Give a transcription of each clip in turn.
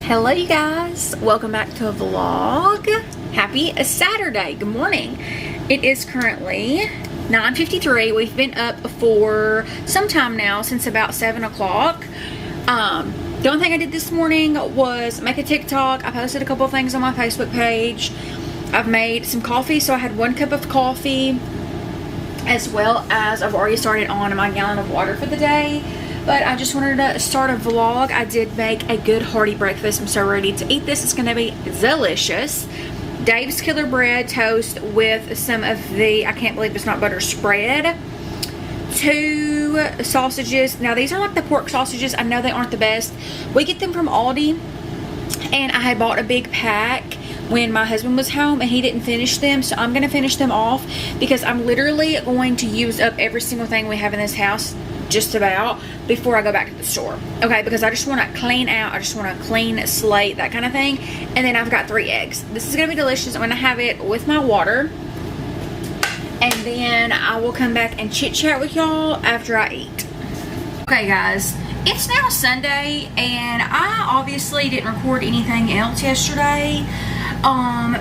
Hello you guys, welcome back to a vlog. Happy Saturday, good morning. It is currently 9:53. We've been up for some time now, since about 7 o'clock. The only thing I did this morning was make a TikTok. I posted a couple of things on my Facebook page. I've made some coffee, so I had 1 cup of coffee, as well as I've already started on my gallon of water for the day. But I just wanted to start a vlog. I did make a good hearty breakfast. I'm so ready to eat this. It's going to be delicious. Dave's Killer Bread toast with some of the, I can't believe it's not butter, spread. 2 sausages. Now these are like the pork sausages. I know they aren't the best. We get them from Aldi. And I had bought a big pack when my husband was home and he didn't finish them. So I'm going to finish them off because I'm literally going to use up every single thing we have in this house, just about, before I go back to the store. Okay, because I just want to clean out, I just want a clean slate, that kind of thing. And then I've got 3 eggs. This is going to be delicious. I'm going to have it with my water. And then I will come back and chit chat with y'all after I eat. Okay guys, it's now Sunday and I obviously didn't record anything else yesterday.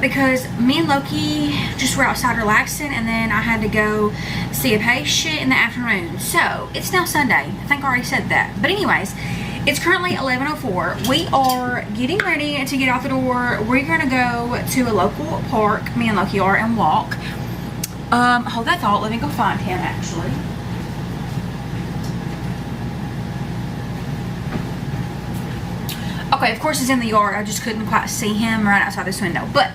Because me and Loki just were outside relaxing, and then I had to go see a patient in the afternoon. So it's now Sunday. I think I already said that. But anyways, it's currently 11:04. We are getting ready to get out the door. We're gonna go to a local park, me and Loki are, and walk. Hold that thought. Let me go find him actually. Okay, of course he's in the yard. I just couldn't quite see him right outside this window. But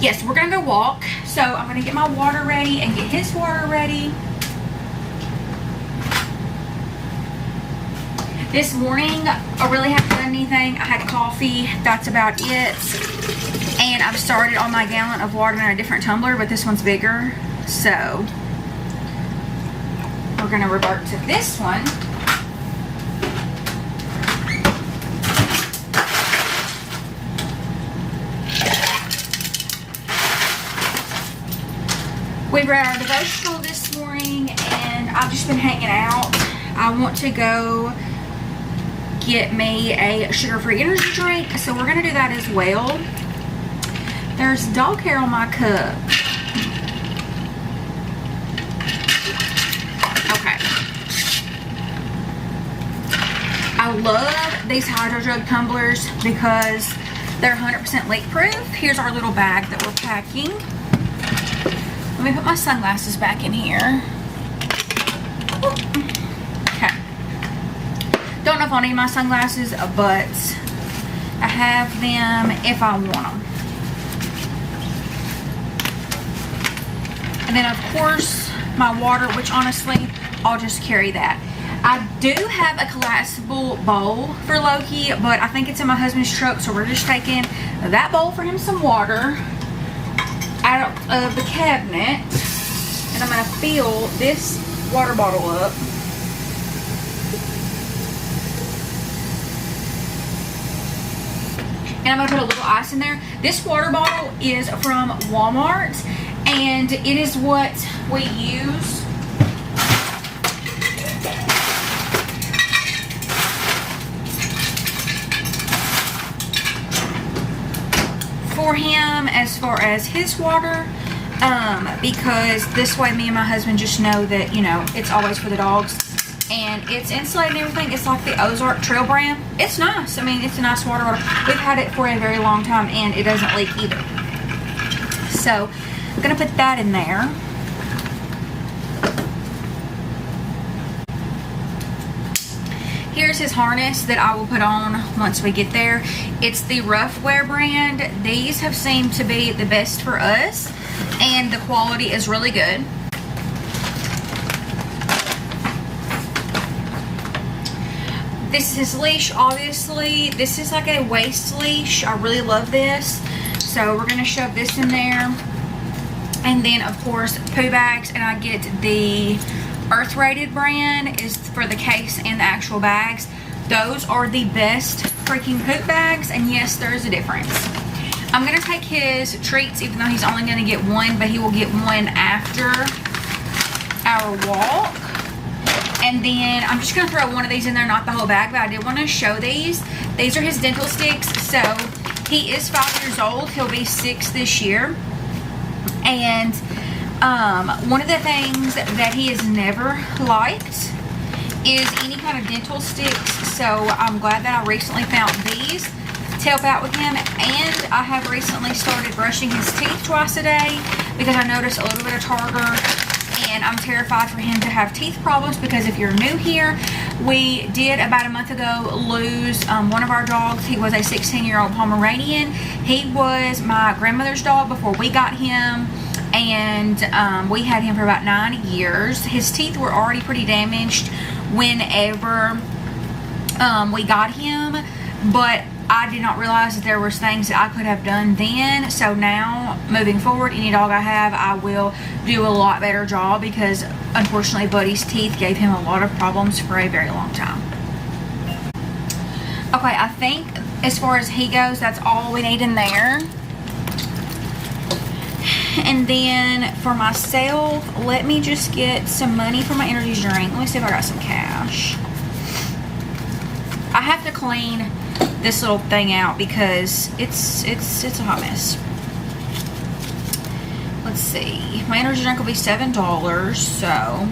yes, we're gonna go walk. So I'm gonna get my water ready and get his water ready. This morning, I really haven't done anything. I had coffee, that's about it. And I've started on my gallon of water in a different tumbler, but this one's bigger. So we're gonna revert to this one. We read our devotional this morning and I've just been hanging out. I want to go get me a sugar-free energy drink, so we're going to do that as well. There's dog hair on my cup. Okay. I love these Hydro Jug tumblers because they're 100% leak proof. Here's our little bag that we're packing. Let me put my sunglasses back in here. Okay. Don't know if I'll need my sunglasses, but I have them if I want them. And then of course my water, which honestly I'll just carry that. I do have a collapsible bowl for Loki, but I think it's in my husband's truck, so we're just taking that bowl for him some water out of the cabinet, and I'm going to fill this water bottle up. And I'm going to put a little ice in there. This water bottle is from Walmart, and it is what we use for him as far as his water, because this way me and my husband just know that, you know, it's always for the dogs, and it's insulated and everything. It's like the Ozark Trail brand. It's nice. I mean, it's a nice water bottle. We've had it for a very long time and it doesn't leak either. So I'm gonna put that in there. Here's his harness that I will put on once we get there. It's the Rough Wear brand. These have seemed to be the best for us, and the quality is really good. This is his leash, obviously. This is like a waist leash. I really love this. So we're gonna shove this in there. And then of course, poo bags, and I get the Earth Rated brand is for the case and the actual bags. Those are the best freaking poop bags, and yes, there is a difference. I'm gonna take his treats, even though he's only gonna get one, but he will get one after our walk. And then I'm just gonna throw one of these in there, not the whole bag, but I did want to show these. These are his dental sticks. So he is 5 years old. He'll be 6 this year. And one of the things that he has never liked is any kind of dental sticks. So I'm glad that I recently found these to help out with him. And I have recently started brushing his teeth twice a day because I noticed a little bit of tartar, and I'm terrified for him to have teeth problems, because if you're new here, we did about a month ago lose one of our dogs. He was a 16-year-old Pomeranian. He was my grandmother's dog before we got him, and we had him for about 9 years. His teeth were already pretty damaged whenever we got him, but I did not realize that there was things that I could have done then. So now, moving forward, any dog I have, I will do a lot better job, because unfortunately Buddy's teeth gave him a lot of problems for a very long time. Okay, I think as far as he goes, that's all we need in there. And then for myself, let me just get some money for my energy drink. Let me see if I got some cash. I have to clean this little thing out because it's a hot mess. Let's see. My energy drink will be $7, so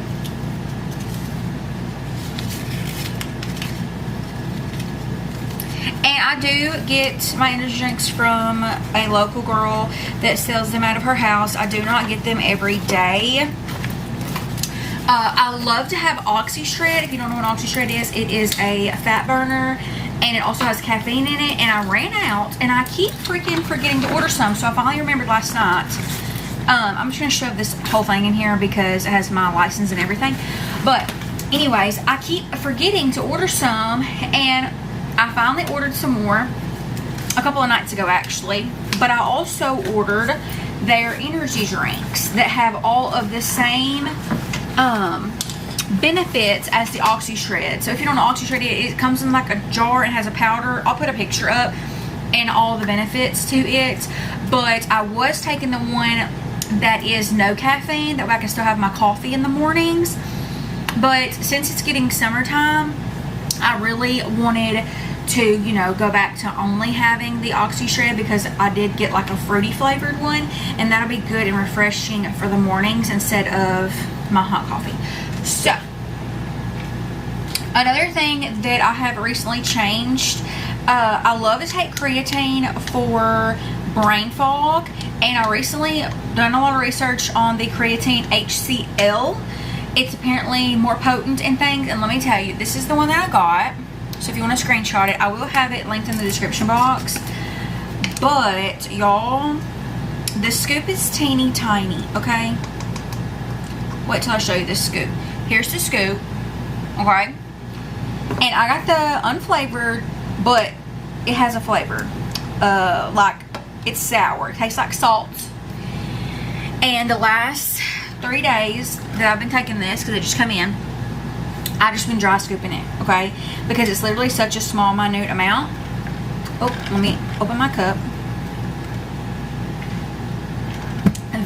and I do get my energy drinks from a local girl that sells them out of her house. I do not get them every day. I love to have OxyShred. If you don't know what OxyShred is, it is a fat burner, and it also has caffeine in it. And I ran out, and I keep freaking forgetting to order some, so I finally remembered last night. I'm just going to shove this whole thing in here because it has my license and everything. But anyways, I keep forgetting to order some, and I finally ordered some more a couple of nights ago, actually. But I also ordered their energy drinks that have all of the same benefits as the OxyShred. So if you don't know OxyShred, it comes in like a jar and has a powder. I'll put a picture up and all the benefits to it. But I was taking the one that is no caffeine, that way I can still have my coffee in the mornings. But since it's getting summertime, I really wanted to, you know, go back to only having the OxyShred, because I did get like a fruity flavored one, and that'll be good and refreshing for the mornings instead of my hot coffee. So another thing that I have recently changed, I love to take creatine for brain fog, and I recently done a lot of research on the creatine HCL. It's apparently more potent in things, and let me tell you, this is the one that I got. So if you want to screenshot it, I will have it linked in the description box. But y'all, the scoop is teeny tiny, okay? Wait till I show you this scoop. Here's the scoop, okay? And I got the unflavored, but it has a flavor. Like, it's sour. It tastes like salt. And the last 3 days that I've been taking this, because it just come in, I've just been dry scooping it, okay? Because it's literally such a small, minute amount. Oh, let me open my cup.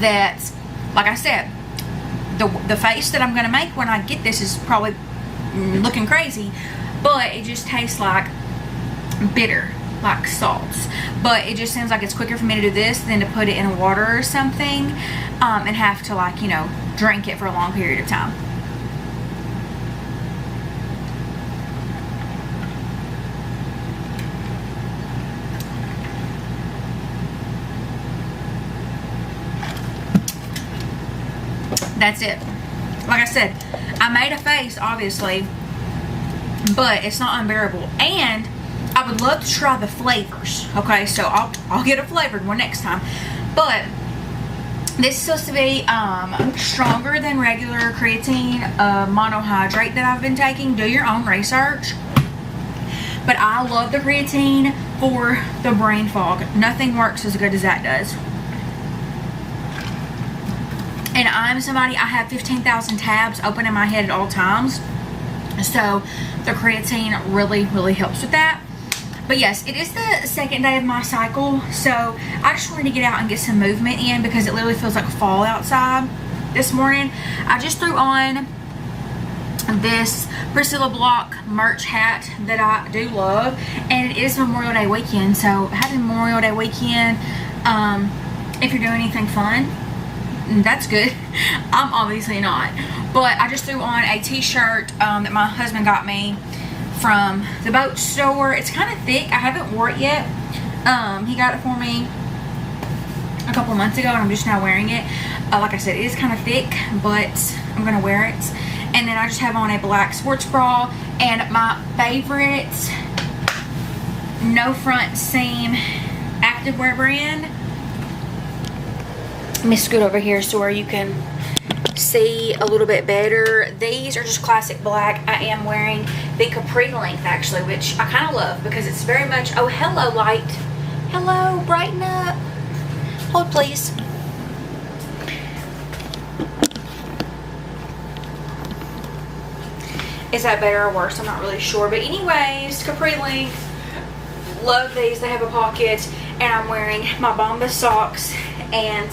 That, like I said, the face that I'm going to make when I get this is probably looking crazy, but it just tastes like bitter, like salts. But it just seems like it's quicker for me to do this than to put it in water or something, and have to, like, you know, drink it for a long period of time. That's it. Like I said, I made a face, obviously, but it's not unbearable. And I would love to try the flavors. Okay, so I'll get a flavored one next time. But this is supposed to be stronger than regular creatine monohydrate that I've been taking. Do your own research. But I love the creatine for the brain fog. Nothing works as good as that does. And I'm somebody, I have 15,000 tabs open in my head at all times. So the creatine really, really helps with that. But yes, it is the second day of my cycle. So I just wanted to get out and get some movement in, because it literally feels like fall outside this morning. I just threw on this Priscilla Block merch hat that I do love, and it is Memorial Day weekend, so happy Memorial Day weekend. If you're doing anything fun, that's good. I'm obviously not, but I just threw on a t-shirt that my husband got me from the boat store. It's kind of thick. I haven't wore it yet. He got it for me a couple months ago, and I'm just now wearing it. Like I said, it is kind of thick, but I'm gonna wear it. And then I just have on a black sports bra and my favorite no front seam activewear brand. Let me scoot over here so where you can see a little bit better. These are just classic black. I am wearing the capri length actually, which I kind of love because it's very much, oh hello light, hello, brighten up, hold please. Is that better or worse? I'm not really sure, but anyways, capri length, love these. They have a pocket, and I'm wearing my Bombas socks and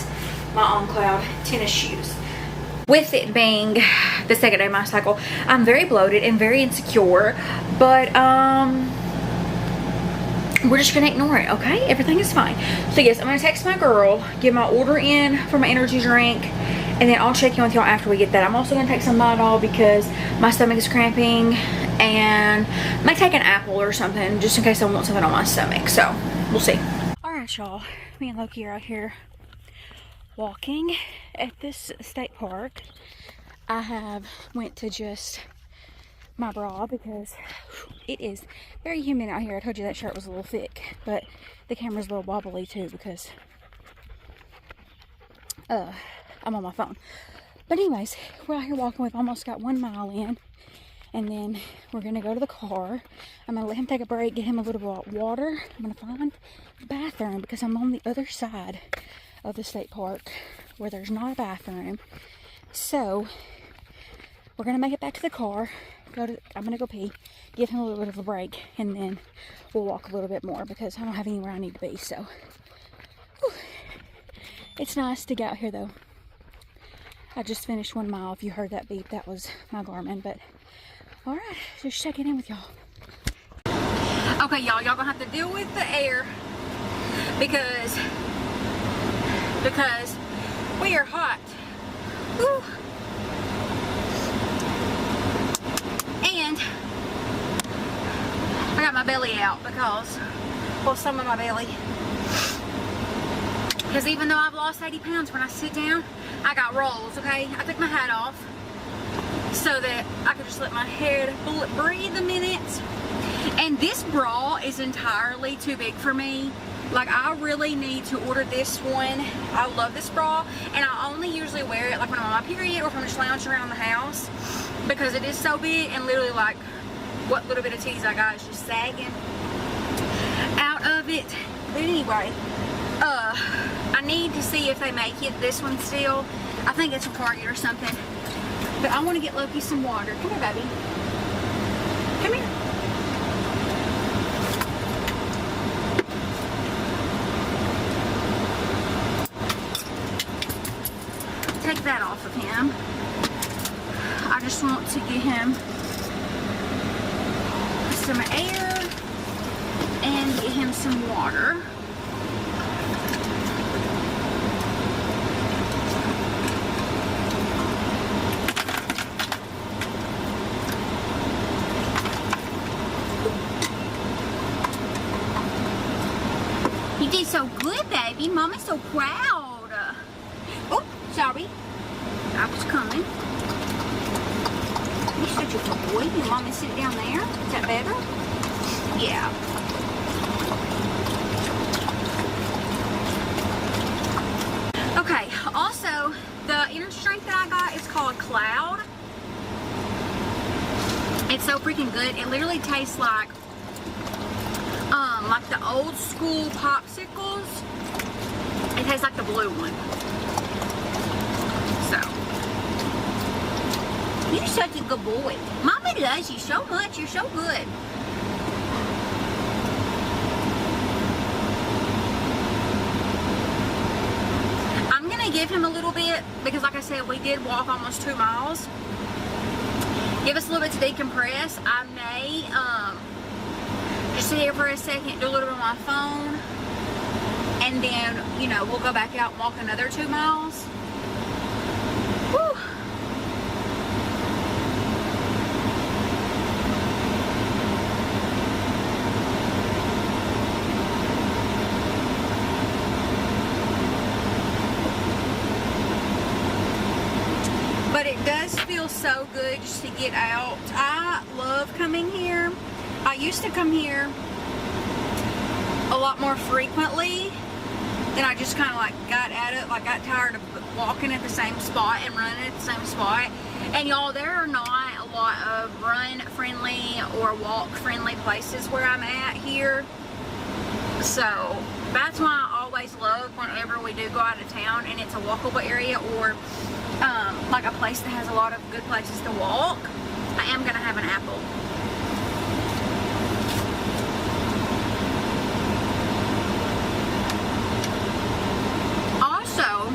my On Cloud tennis shoes. With it being the second day of my cycle, I'm very bloated and very insecure, but we're just gonna ignore it, okay? Everything is fine. So yes, I'm gonna text my girl, get my order in for my energy drink, and then I'll check in with y'all after we get that. I'm also gonna take some Midol because my stomach is cramping, and I might take an apple or something just in case I want something on my stomach. So we'll see. All right, y'all. Me and Loki are out here walking at this state park. I have went to just my bra because it is very humid out here. I told you that shirt was a little thick, but the camera's a little wobbly too because I'm on my phone. But anyways, we're out here walking. We've almost got 1 mile in, and then we're gonna go to the car. I'm gonna let him take a break, get him a little bit of water. I'm gonna find the bathroom because I'm on the other side of the state park where there's not a bathroom. So we're gonna make it back to the car. I'm gonna go pee, give him a little bit of a break, and then we'll walk a little bit more because I don't have anywhere I need to be. So whew. It's nice to get out here though. I just finished 1 mile. If you heard that beep, that was my Garmin. But all right, just checking in with y'all. Okay, y'all gonna have to deal with the air because we are hot. Woo. And I got my belly out because, well, some of my belly. Because even though I've lost 80 pounds, when I sit down, I got rolls, okay? I took my hat off so that I could just let my head breathe a minute. And this bra is entirely too big for me. Like, I really need to order this one. I love this bra, and I only usually wear it like when I'm on my period or if I'm just lounging around the house because it is so big, and literally like what little bit of titties I got is just sagging out of it. But anyway, I need to see if they make it, this one still. I think it's from Target or something. But I want to get Loki some water. Come here, baby. Come here. Take that off of him. I just want to get him some air and get him some water. You did so good, baby. Mama's so proud. Oh, sorry. I was coming. You're such a good boy. Your mama sit down there. Is that better? Yeah. Okay, also, the energy drink that I got is called Cloud. It's so freaking good. It literally tastes like the old school popsicles. It tastes like the blue one. So, you're such a good boy. Mama loves you so much. You're so good. I'm gonna give him a little bit because, like I said, we did walk almost 2 miles. give us a little bit to decompress. I may just sit here for a second, do a little bit on my phone, and then, you know, we'll go back out and walk another 2 miles. Whew. But it does feel so good just to get out. I love coming here. I used to come here a lot more frequently. Then I just kind of like got at it, like got tired of walking at the same spot and running at the same spot. And y'all, there are not a lot of run friendly or walk friendly places where I'm at here. So that's why I always love whenever we do go out of town and it's a walkable area, or like a place that has a lot of good places to walk. I am gonna have an apple. Also,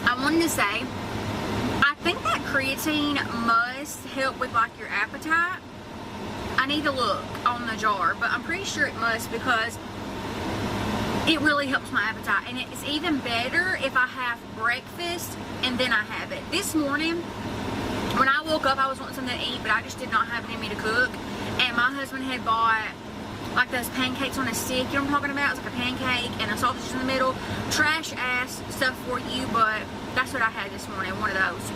I wanted to say, I think that creatine must help with like your appetite. I need to look on the jar, but I'm pretty sure it must, because it really helps my appetite. And it's even better if I have breakfast and then I have it. This morning, when I woke up, I was wanting something to eat, but I just did not have it in me to cook. And my husband had bought like those pancakes on a stick. You know what I'm talking about? It's like a pancake and a sausage in the middle. Trash ass stuff for you, but that's what I had this morning, one of those.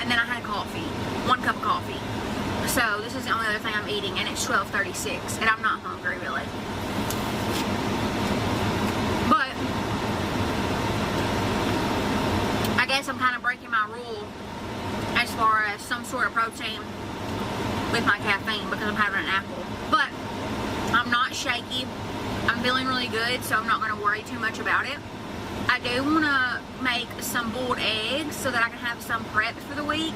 And then I had coffee, 1 cup of coffee. So this is the only other thing I'm eating, and it's 12:36, and I'm not hungry really. But I guess I'm kind of breaking my rule as far as some sort of protein with my caffeine, because I'm having an apple. But I'm not shaky. I'm feeling really good, so I'm not going to worry too much about it. I do want to make some boiled eggs so that I can have some prepped for the week.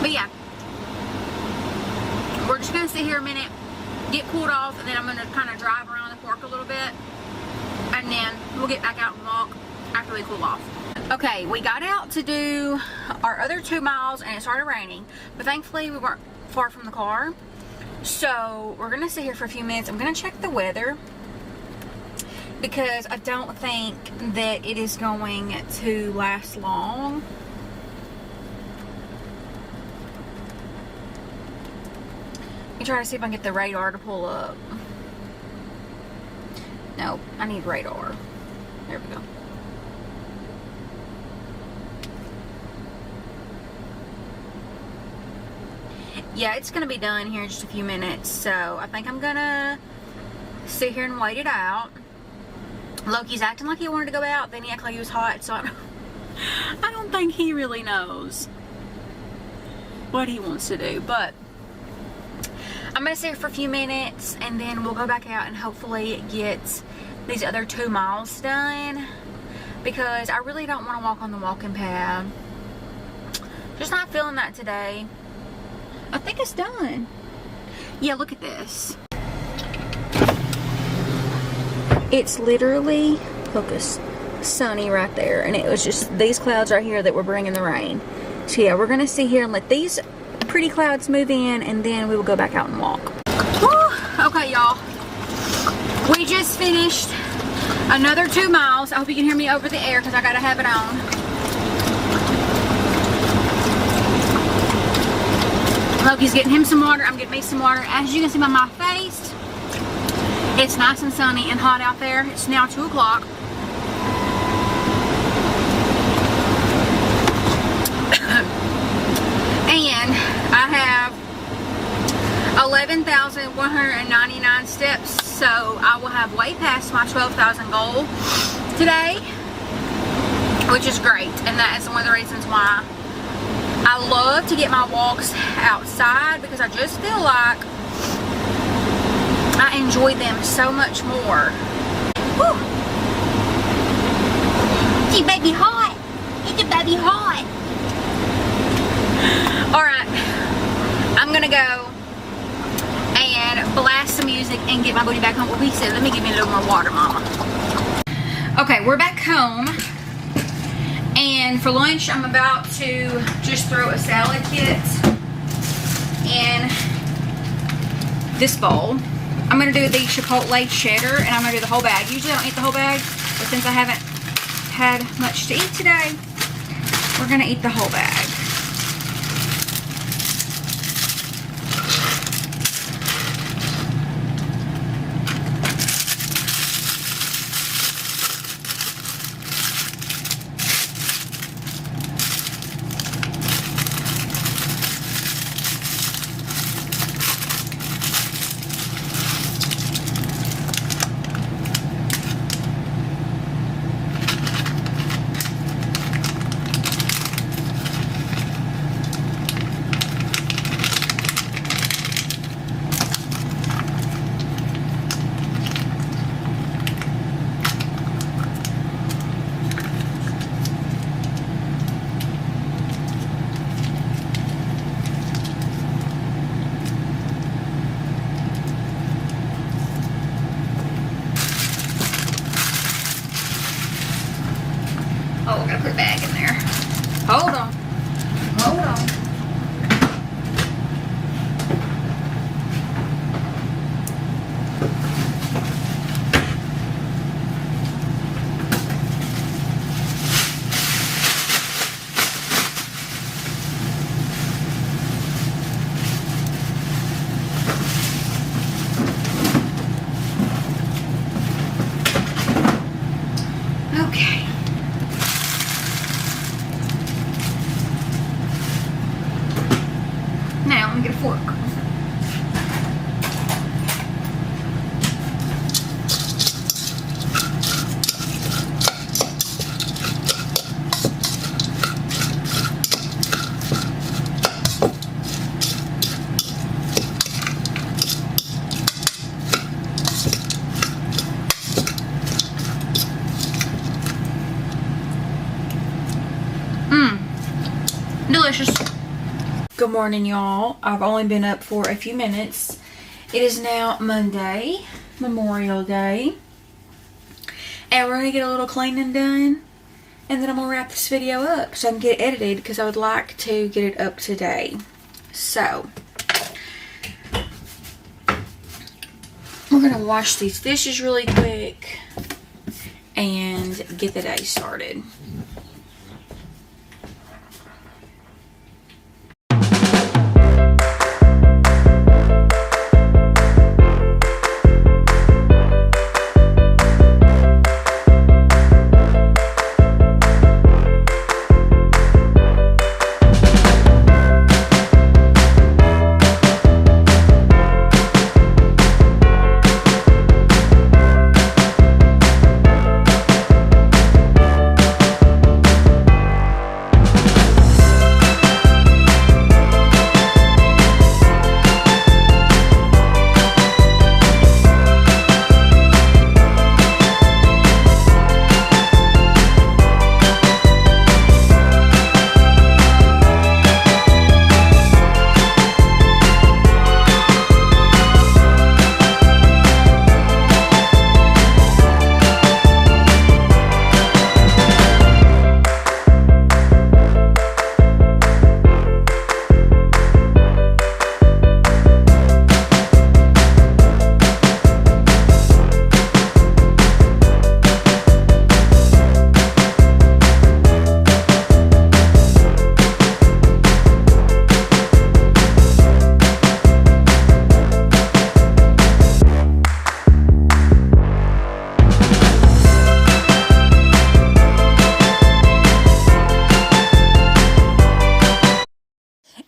But yeah, we're just going to sit here a minute, get cooled off, and then I'm going to kind of drive around the park a little bit, and then we'll get back out and walk after we cool off. Okay, we got out to do our other 2 miles, and it started raining, but thankfully we weren't far from the car. So we're going to sit here for a few minutes. I'm going to check the weather, because I don't think that it is going to last long. Let me try to see if I can get the radar to pull up. No, I need radar. There we go. Yeah, it's gonna be done here in just a few minutes, so I think I'm gonna sit here and wait it out. Loki's acting like he wanted to go out, then he acted like he was hot, so I don't think he really knows what he wants to do. But I'm gonna sit here for a few minutes, and then we'll go back out and hopefully get these other 2 miles done, because I really don't want to walk on the walking path. Just not feeling that today. I think it's done. Yeah, look at this. It's literally, focus, sunny right there, and it was just these clouds right here that were bringing the rain. So yeah, we're gonna sit here and let these pretty clouds move in, and then we will go back out and walk. Whew. Okay, y'all, we just finished another 2 miles. I hope you can hear me over the air, because I gotta have it on. Loki's getting him some water, I'm getting me some water. As you can see by my face, it's nice and sunny and hot out there. It's now 2 o'clock. And I have 11,199 steps, so I will have way past my 12,000 goal today, which is great. And that is one of the reasons why I love to get my walks outside, because I just feel like I enjoy them so much more. Whew. It's your baby hot. It's your baby hot. Alright, I'm gonna go and blast some music and get my booty back home. Well, he said, let me give you a little more water, Mama. Okay, we're back home. And for lunch, I'm about to just throw a salad kit in this bowl. I'm going to do the Chipotle cheddar, and I'm going to do the whole bag. Usually I don't eat the whole bag, but since I haven't had much to eat today, we're going to eat the whole bag. Oh, I gotta put a bag in there. Hold on. Hold on. Okay. Now, let me get a fork. Delicious. Good morning, y'all. I've only been up for a few minutes. It is now Monday, Memorial Day, and we're gonna get a little cleaning done, and then I'm gonna wrap this video up so I can get it edited because I would like to get it up today. So we're gonna wash these dishes really quick and get the day started.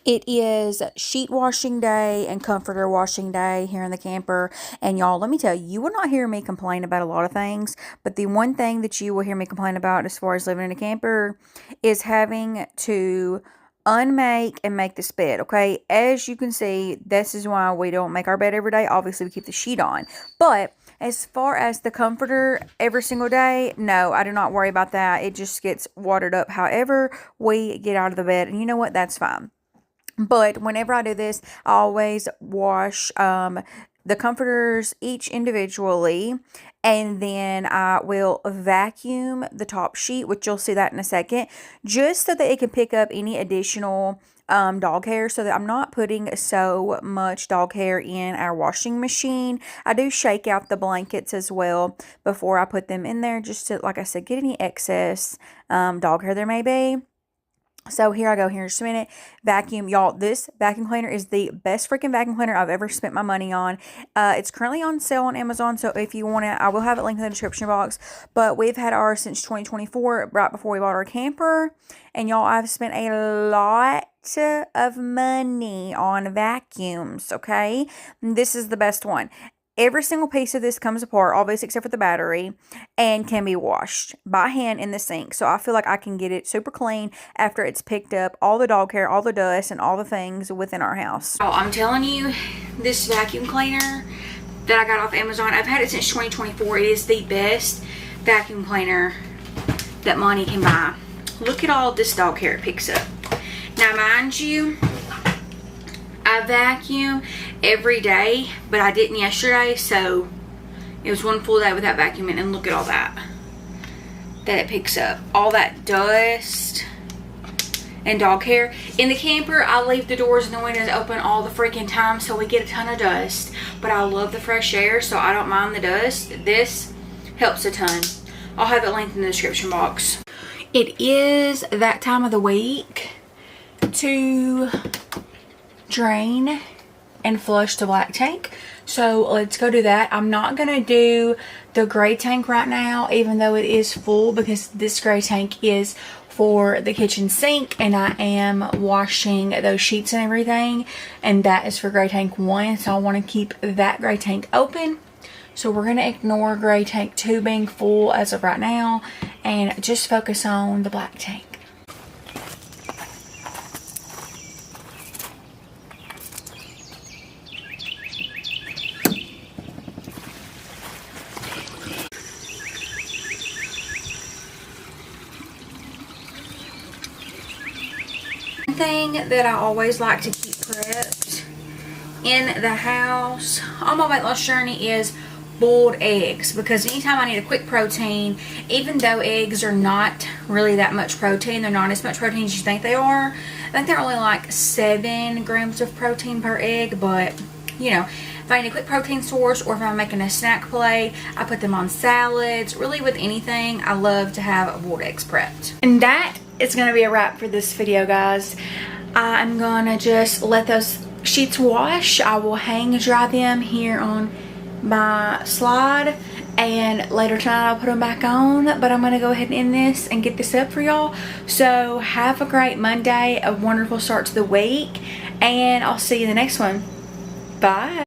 It is sheet washing day and comforter washing day here in the camper. And y'all, let me tell you, you will not hear me complain about a lot of things, but the one thing that you will hear me complain about as far as living in a camper is having to unmake and make this bed. Okay, as you can see, this is why we don't make our bed every day. Obviously we keep the sheet on, but as far as the comforter every single day, no, I do not worry about that. It just gets watered up however we get out of the bed, and you know what, that's fine. But whenever I do this, I always wash the comforters each individually, and then I will vacuum the top sheet, which you'll see that in a second, just so that it can pick up any additional dog hair, so that I'm not putting so much dog hair in our washing machine. I do shake out the blankets as well before I put them in there, just to, like I said, get any excess dog hair there may be. So here I go, here in just a minute. Vacuum, y'all. This vacuum cleaner is the best freaking vacuum cleaner I've ever spent my money on. It's currently on sale on Amazon, so if you want it, I will have it linked in the description box. But we've had ours since 2024, right before we bought our camper. And y'all, I've spent a lot of money on vacuums, okay? This is the best one. Every single piece of this comes apart, obviously except for the battery, and can be washed by hand in the sink. So I feel like I can get it super clean after it's picked up all the dog hair, all the dust, and all the things within our house. Oh, I'm telling you, this vacuum cleaner that I got off Amazon, I've had it since 2024. It is the best vacuum cleaner that money can buy. Look at all this dog hair it picks up. Now, mind you, I vacuum every day, but I didn't yesterday, so it was one full day without vacuuming, and look at all that it picks up. All that dust and dog hair. In the camper, I leave the doors and the windows open all the freaking time, so we get a ton of dust, but I love the fresh air, so I don't mind the dust. This helps a ton. I'll have it linked in the description box. It is that time of the week to drain and flush the black tank, so let's go do that. I'm not gonna do the gray tank right now, even though it is full, because this gray tank is for the kitchen sink, and I am washing those sheets and everything, and that is for gray tank 1, so I want to keep that gray tank open. So we're gonna ignore gray tank 2 being full as of right now and just focus on the black tank. Thing that I always like to keep prepped in the house on my weight loss journey is boiled eggs, because anytime I need a quick protein, even though eggs are not really that much protein, they're not as much protein as you think they are. I think they're only like 7 grams of protein per egg, but you know, if I need a quick protein source, or if I'm making a snack plate, I put them on salads. Really, with anything, I love to have boiled eggs prepped. And that is going to be a wrap for this video, guys. I'm going to just let those sheets wash. I will hang dry them here on my slide, and later tonight I'll put them back on. But I'm going to go ahead and end this and get this up for y'all. So have a great Monday, a wonderful start to the week, and I'll see you in the next one. Bye.